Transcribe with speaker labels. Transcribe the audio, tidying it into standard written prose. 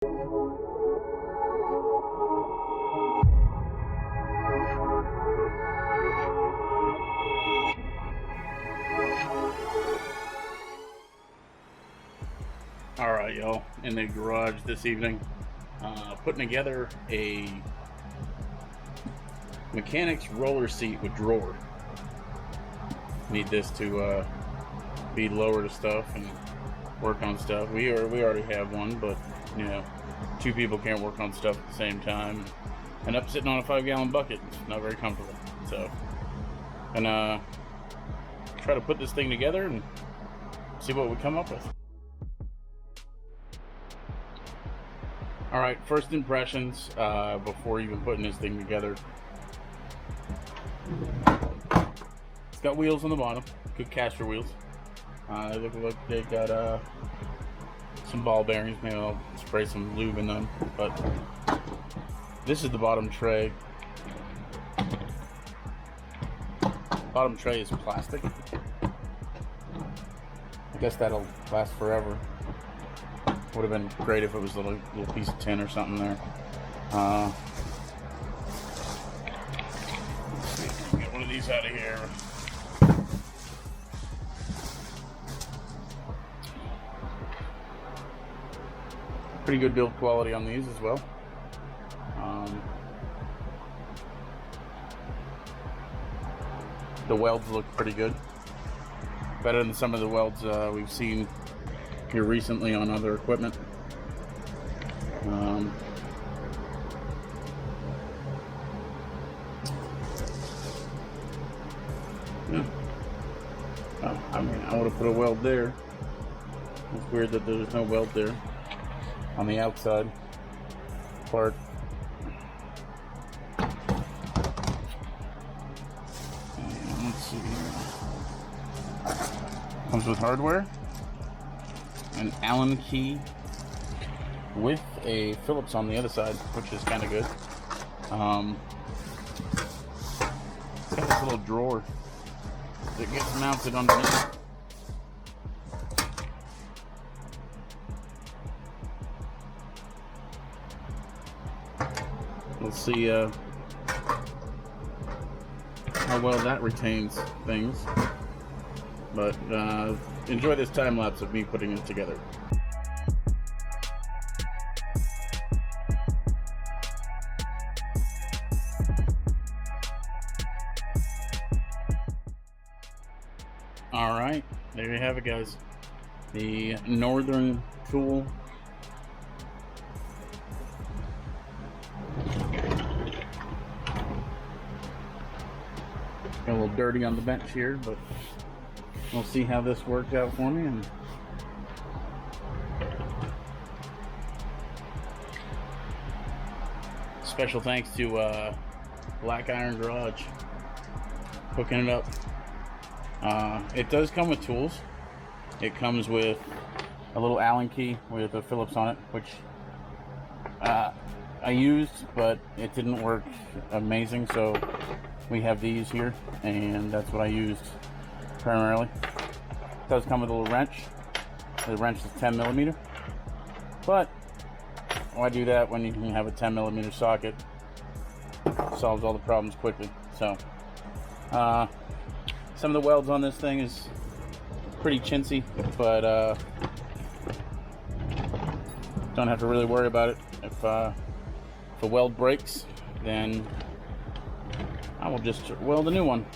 Speaker 1: Alright, y'all, in the garage this evening, putting together a mechanic's roller seat with drawer. Need this to be lower to stuff and work on stuff. We already have one, but you know, two people can't work on stuff at the same time. End up sitting on a 5-gallon bucket. It's not very comfortable. So, gonna try to put this thing together and see what we come up with. Alright, first impressions before even putting this thing together. It's got wheels on the bottom, good caster wheels. They look like they got some ball bearings. Maybe I'll spray some lube in them. But this is the bottom tray. Bottom tray is plastic. I guess that'll last forever. Would have been great if it was a little piece of tin or something there. Let's see, get one of these out of here. Pretty good build quality on these as well. The welds look pretty good. Better than some of the welds we've seen here recently on other equipment. Yeah. Oh, I mean, I would have put a weld there. It's weird that there's no weld there on the outside part. And let's see here. Comes with hardware. An Allen key with a Phillips on the other side, which is kind of good. It's got this little drawer that gets mounted underneath. We'll see how well that retains things. But enjoy this time lapse of me putting it together. Alright, there you have it, guys. The Northern Tool. Got a little dirty on the bench here, but we'll see how this worked out for me. And special thanks to Black Iron Garage hooking it up. It does come with tools. It comes with a little Allen key with a Phillips on it, which I used, but it didn't work amazing, so we have these here, and that's what I used primarily. It does come with a little wrench. The wrench is 10mm, but why do that when you can have a 10mm socket? Solves all the problems quickly. So some of the welds on this thing is pretty chintzy, but don't have to really worry about it. If a weld breaks, then I will just weld a new one.